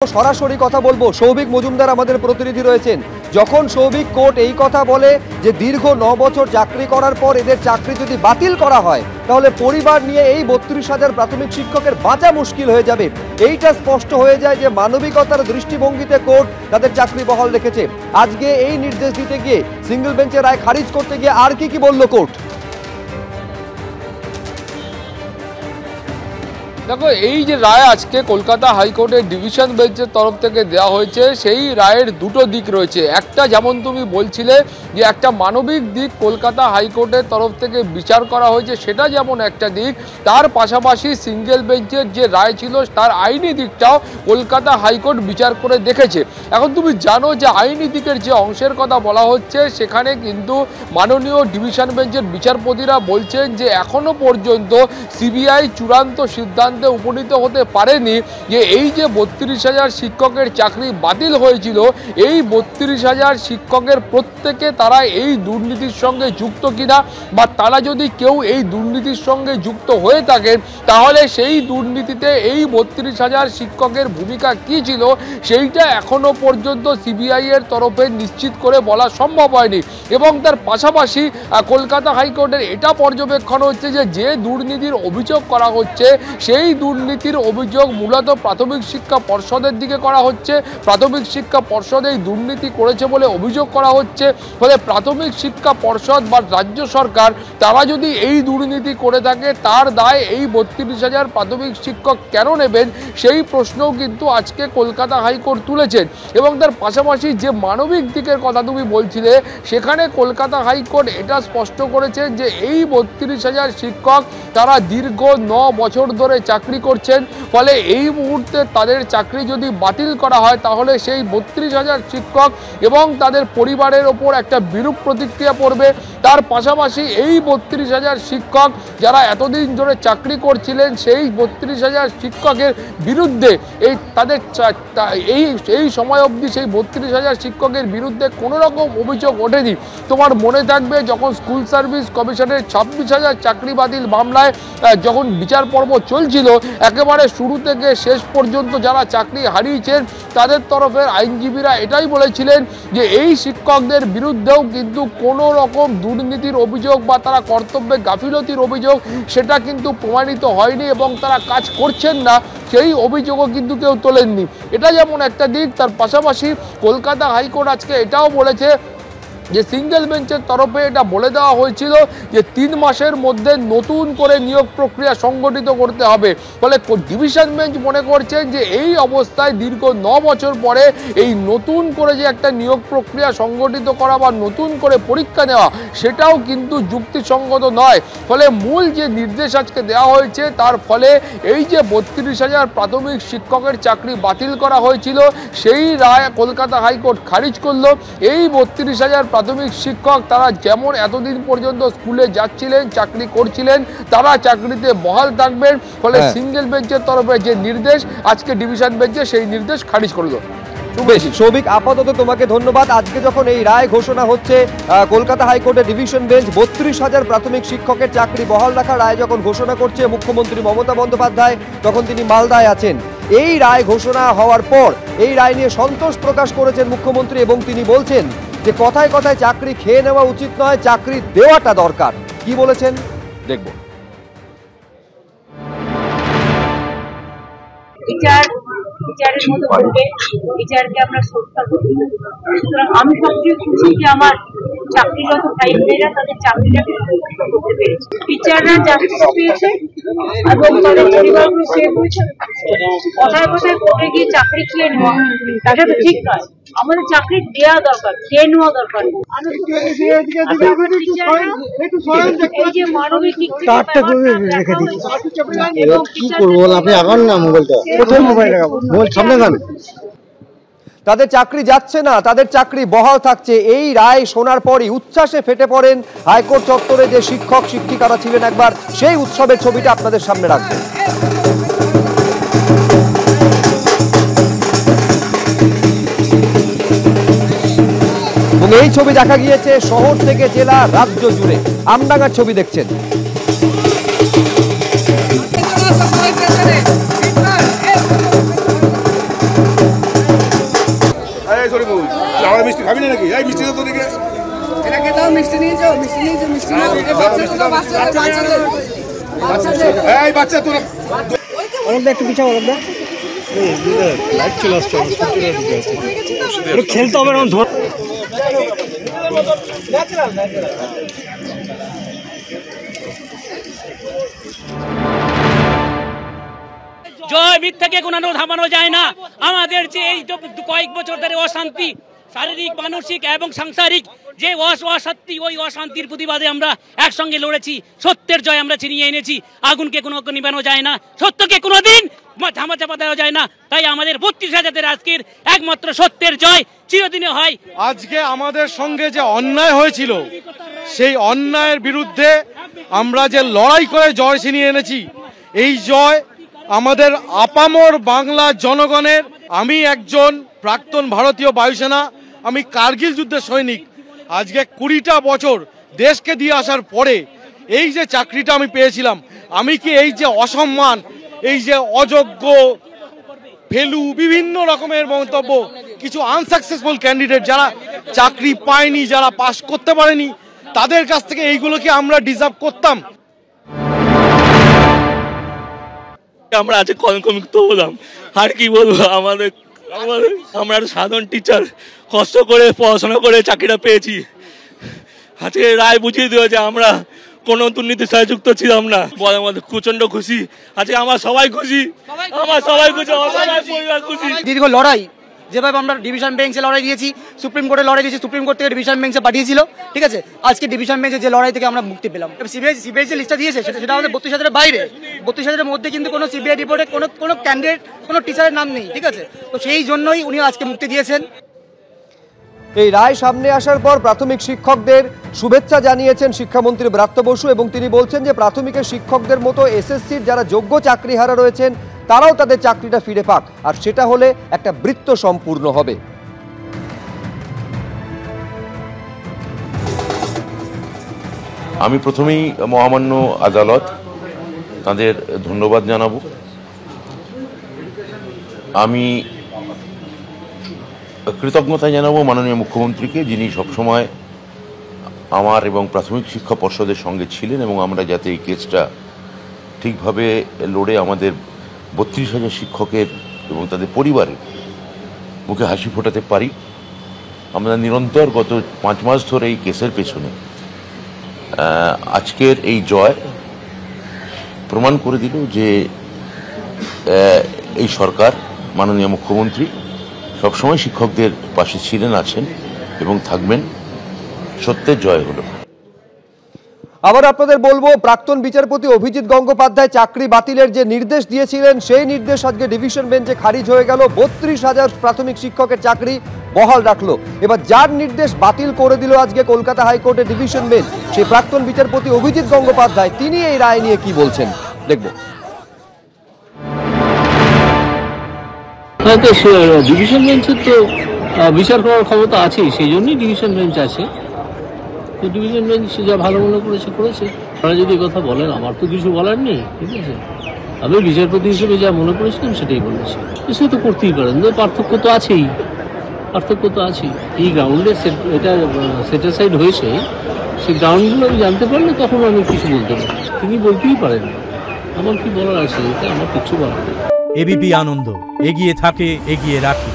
সরাসরি কথা বলবো, সৌভিক মজুমদার আমাদের প্রতিনিধি রয়েছেন। যখন সৌভিক কোর্ট এই কথা বলে যে দীর্ঘ 9 বছর চাকরি করার পর এদের চাকরি যদি বাতিল করা হয় তাহলে পরিবার নিয়ে এই 32,000 প্রাথমিক শিক্ষকের বাঁচা মুশকিল হয়ে যাবে, এইটা স্পষ্ট হয়ে যায় যে মানবিকতার দৃষ্টিভঙ্গিতে কোর্ট তাদের চাকরি বহাল রেখেছে। আজকে এই নির্দেশ দিতে গিয়ে সিঙ্গেল বেঞ্চের রায় খারিজ করতে গিয়ে আর কি বলল কোর্ট? দেখো, এই যে রায় আজকে কলকাতা হাইকোর্টের ডিভিশন বেঞ্চের তরফ থেকে দেওয়া হয়েছে, সেই রায়ের দুটো দিক রয়েছে। একটা, যেমন তুমি বলছিলে যে একটা মানবিক দিক কলকাতা হাইকোর্টের তরফ থেকে বিচার করা হয়েছে, সেটা যেমন একটা দিক, তার পাশাপাশি সিঙ্গেল বেঞ্চের যে রায় ছিল তার আইনি দিকটাও কলকাতা হাইকোর্ট বিচার করে দেখেছে। এখন তুমি জানো যে আইনি দিকের যে অংশের কথা বলা হচ্ছে, সেখানে কিন্তু মাননীয় ডিভিশন বেঞ্চের বিচারপতিরা বলছেন যে এখনো পর্যন্ত সিবিআই চূড়ান্ত সিদ্ধান্ত উপনীত হতে পারেনি যে এই যে 32,000 শিক্ষকের চাকরি বাতিল হয়েছিল, এই 32,000 শিক্ষকের প্রত্যেকে তারা এই দুর্নীতির সঙ্গে যুক্ত কিনা, বা তারা যদি কেউ এই দুর্নীতির সঙ্গে যুক্ত হয়ে থাকেন তাহলে সেই দুর্নীতিতে এই 32,000 শিক্ষকের ভূমিকা কি ছিল সেইটা এখনো পর্যন্ত সিবিআই এর তরফে নিশ্চিত করে বলা সম্ভব হয়নি। এবং তার পাশাপাশি কলকাতা হাইকোর্টের এটা পর্যবেক্ষণ হচ্ছে যে দুর্নীতির অভিযোগ করা হচ্ছে, সেই দুর্নীতির অভিযোগ মূলত প্রাথমিক শিক্ষা পর্ষদের দিকে করা হচ্ছে। প্রাথমিক শিক্ষা পর্ষদ এই দুর্নীতি করেছে বলে অভিযোগ করা হচ্ছে। ফলে প্রাথমিক শিক্ষা পর্ষদ বা রাজ্য সরকার তারা যদি এই দুর্নীতি করে থাকে, তার দায় এই 32,000 প্রাথমিক শিক্ষক কেন নেবেন, সেই প্রশ্নও কিন্তু আজকে কলকাতা হাইকোর্ট তুলেছেন। এবং তার পাশাপাশি যে মানবিক দিকের কথা তুমি বলছিলে, সেখানে কলকাতা হাইকোর্ট এটা স্পষ্ট করেছেন যে এই 32,000 শিক্ষক তারা দীর্ঘ 9 বছর ধরে চাকরি করছেন। ফলে এই মুহূর্তে তাদের চাকরি যদি বাতিল করা হয় তাহলে সেই 32,000 শিক্ষক এবং তাদের পরিবারের ওপর একটা বিরূপ প্রতিক্রিয়া পড়বে। তার পাশাপাশি এই 32,000 শিক্ষক যারা এতদিন ধরে চাকরি করছিলেন, সেই 32,000 শিক্ষকের বিরুদ্ধে এই সময় অবধি সেই 32,000 শিক্ষকের বিরুদ্ধে কোনো রকম অভিযোগ ওঠেনি। তোমার মনে থাকবে যখন স্কুল সার্ভিস কমিশনের 26,000 চাকরি বাতিল মামলায় যখন বিচার পর্ব চলছিল, একেবারে শুরু থেকে শেষ পর্যন্ত যারা চাকরি হারিয়েছেন তাদের তরফের আইনজীবীরা এটাই বলেছিলেন যে এই শিক্ষকদের বিরুদ্ধেও কিন্তু কোনো রকম দুর্নীতির অভিযোগ বা তারা কর্তব্যে গাফিলতির অভিযোগ সেটা কিন্তু প্রমাণিত হয়নি এবং তারা কাজ করছেন না, সেই অভিযোগও কিন্তু কেউ তোলেননি। এটা যেমন একটা দিক। তার পাশাপাশি কলকাতা হাইকোর্ট আজকে এটাও বলেছে যে সিঙ্গেল বেঞ্চের তরফে এটা বলে দেওয়া হয়েছিল যে 3 মাসের মধ্যে নতুন করে নিয়োগ প্রক্রিয়া সংগঠিত করতে হবে। ফলে ডিভিশন বেঞ্চ মনে করছেন যে এই অবস্থায় দীর্ঘ 9 বছর পরে এই নতুন করে যে একটা নিয়োগ প্রক্রিয়া সংগঠিত করা বা নতুন করে পরীক্ষা নেওয়া, সেটাও কিন্তু যুক্তিসঙ্গত নয়। ফলে মূল যে নির্দেশ আজকে দেওয়া হয়েছে, তার ফলে এই যে 32,000 প্রাথমিক শিক্ষকের চাকরি বাতিল করা হয়েছিল, সেই রায় কলকাতা হাইকোর্ট খারিজ করলো। এই 32,000 প্রাথমিক শিক্ষক তারা যেমন এতদিন পর্যন্ত স্কুলে যাচ্ছিলেন, চাকরি করছিলেন, তারা চাকরিতে বহাল থাকবেন। ফলে সিঙ্গেল বেঞ্চের তরফে যে নির্দেশ আজকে ডিভিশন বেঞ্চে সেই নির্দেশ খারিজ করলো। সৌভিক, আপাতত তোমাকে ধন্যবাদ। আজকে যখন এই রায় ঘোষণা হচ্ছে কলকাতা হাইকোর্টের ডিভিশন বেঞ্চ 32,000 প্রাথমিক শিক্ষকের চাকরি বহাল রাখার রায় যখন ঘোষণা করছে মুখ্যমন্ত্রী মমতা বন্দ্যোপাধ্যায়, তখন তিনি মালদায় আছেন। এই রায় ঘোষণা হওয়ার পর এই রায় নিয়ে সন্তোষ প্রকাশ করেছেন মুখ্যমন্ত্রী এবং তিনি বলছেন যে কথায় কথায় চাকরি খেয়ে নেওয়া উচিত নয়, চাকরি দেওয়াটা দরকার। কি বলেছেন দেখব। বিচারের মতো করবে, বিচারকে আমরা শ্রদ্ধা করি। সুতরাং আমি সবচেয়ে খুশি যে আমার চাকরিরত ভাই বোনেরা তাদের চাকরিটাকে সুরক্ষিত করতে পেরেছে। বিচাররা জাস্টিস পেয়েছে এবং তাদের পরিবারগুলো সেভ হয়েছে। কথায় কথায় কোর্টে গিয়ে চাকরি খেয়ে নেওয়া, তাটা তো ঠিক নয়। আমাদের চাকরি দেওয়া দরকার, খেয়ে নেওয়া দরকার। এই যে মানবিক দিক থেকে তাদের চাকরি যাচ্ছে না, তাদের চাকরি বহাল থাকছে। এই রায় শোনার পরই উচ্ছ্বাসে ফেটে পড়েন হাইকোর্ট চত্বরে যে শিক্ষক শিক্ষিকারা ছিলেন। একবার সেই উৎসবের ছবিটা আপনাদের সামনে রাখবো। এবং এই ছবি দেখা গিয়েছে শহর থেকে জেলা, রাজ্য জুড়ে। আমডাঙ্গার ছবি দেখছেন। সরি বল আমরা মিষ্টি খাবি না নাকি? এই মিষ্টি তো তোদিকে এটা কে দাও মিষ্টি নিয়ে যাও মিষ্টি নাও বাচ্চাদের এই বাচ্চা তোরা অনেকটা একটু পিছাও অনেকটা লাইট চলে আসছে খেলতে হবে না ধর জয় মিথ্যাকে কোনো থামানো যায় না। আমাদের যে এই কয়েক বছর ধরে অশান্তি শারীরিক মানসিক এবং সাংসারিক যে অশান্তি ওই অশান্তির প্রতিবাদে আমরা একসঙ্গে লড়েছি। সত্যের জয় আমরা ছিনিয়ে এনেছি। আগুনকে কোনো নিবানো যায় না, সত্যকে কোনোদিন ধামাচাপা দেওয়া যায় না। তাই আমাদের 32,000 আজকের একমাত্র সত্যের জয় চিরদিনে হয়। আজকে আমাদের সঙ্গে যে অন্যায় হয়েছিল সেই অন্যায়ের বিরুদ্ধে আমরা যে লড়াই করে জয় ছিনিয়ে এনেছি, এই জয় আমাদের আপামর বাংলা জনগণের। আমি একজন প্রাক্তন ভারতীয় বায়ুসেনা, আমি কার্গিল যুদ্ধের সৈনিক। আজকে 20টা বছর দেশকে দিয়ে আসার পরে এই যে চাকরিটা আমি পেয়েছিলাম, আমি কি এই যে অসম্মান, এই যে অযোগ্য ফেলু বিভিন্ন রকমের মন্তব্য, কিছু আনসাকসেসফুল ক্যান্ডিডেট যারা চাকরি পায়নি, যারা পাস করতে পারেনি, তাদের কাছ থেকে এইগুলো কি আমরা ডিজার্ভ করতাম? আমরা আজকে কলঙ্কমুক্ত হলাম। আর কি বলবো, আমরা সাধারণ টিচার কষ্ট করে পড়াশোনা করে চাকরিটা পেয়েছি। আজকে রায় বুঝিয়ে দেওয়া যে আমরা কোনো দুর্নীতির সাথে যুক্ত ছিলাম না। বলার মধ্যে প্রচন্ড খুশি। আজকে আমার সবাই খুশি, আমার সবাই খুশি, আমার পরিবার খুশি। দীর্ঘ লড়াই, যেভাবে আমরা ডিভিশন বেঞ্চে লড়াই দিয়েছি, সুপ্রিম কোর্টে লড়াই দিয়েছি, সুপ্রিম কোর্ট থেকে ডিভিশন বেঞ্চে পাঠিয়েছিল, ঠিক আছে। আজকে ডিভিশন বেঞ্চে যে লড়াই থেকে আমরা মুক্তি পেলাম। সিবিআই যে লিস্টটা দিয়েছে সেটা আমাদের 32,000 বাইরে। 32,000 মধ্যে কিন্তু কোনো সিবিআই রিপোর্টে কোনো ক্যান্ডিডেট, কোনো টিচারের নাম নেই, ঠিক আছে। তো সেই জন্যই উনি আজকে মুক্তি দিয়েছেন। এই রায় সামনে আসার পর প্রাথমিক শিক্ষকদের শুভেচ্ছা জানিয়েছেন শিক্ষামন্ত্রী ব্রাত্য বসু, এবং তিনি বলছেন যে প্রাথমিকের শিক্ষকদের মতো এসএসসির যারা যোগ্য চাকরিহারা রয়েছেন তারাও তাদের চাকরিটা ফিরে পাক, আর সেটা হলে একটা বৃত্ত সম্পূর্ণ হবে। আমি প্রথমেই মহামান্য আদালত তাদের ধন্যবাদ জানাবো। আমি কৃতজ্ঞতা জানাবো মাননীয় মুখ্যমন্ত্রীকে, যিনি সবসময় আমার এবং প্রাথমিক শিক্ষা পর্ষদের সঙ্গে ছিলেন, এবং আমরা যাতে এই কেসটা ঠিকভাবে লড়ে আমাদের 32,000 শিক্ষকের এবং তাদের পরিবারের মুখে হাসি ফোটাতে পারি। আমরা নিরন্তর গত 5 মাস ধরে এই কেসের পেছনে। আজকের এই জয় প্রমাণ করে দিল যে এই সরকার, মাননীয় মুখ্যমন্ত্রী সবসময় শিক্ষকদের পাশে ছিলেন, আছেন এবং থাকবেন। সত্যের জয় হলো। আবার আপনাদের বলবো, প্রাক্তন বিচারপতি অভিজিৎ গঙ্গোপাধ্যায় চাকরি বাতিলের যে নির্দেশ দিয়েছিলেন সেই নির্দেশ আজকে ডিভিশন বেঞ্চে খারিজ হয়ে গেল। 32,000 প্রাথমিক শিক্ষকের চাকরি বহাল রাখলো। এবার যার নির্দেশ বাতিল করে দিল আজকে কলকাতা হাইকোর্টের ডিভিশন বেঞ্চ, সেই প্রাক্তন বিচারপতি অভিজিৎ গঙ্গোপাধ্যায়, তিনি এই রায় নিয়ে কি বলছেন দেখব। ডিভিশন বেঞ্চের তো বিচার করার ক্ষমতা আছেই, সেই জন্যই ডিভিশন বেঞ্চ আছে। তো ডিভিশন বেঞ্চ যা ভালো মনে করেছে করেছে। আপনারা যদি কথা বলেন, আমার তো কিছু বলার নেই, ঠিক আছে। আমি বিচারপতি হিসেবে যা মনে করেছিলাম সেটাই বলেছি। সে তো করতেই পারেন, পার্থক্য তো আছেই, পার্থক্য তো আছেই। এই গ্রাউন্ডে এটা সেটিসফাইড হয়েছে, সেই গ্রাউন্ডগুলো আমি জানতে পারলে তখন আমি কিছু বলতে পারি। তিনি বলতেই পারেন, আমার কি বলার আছে, এটা আমার কিছু বলার নেই। এবিপি আনন্দ, এগিয়ে থাকে, এগিয়ে রাখে।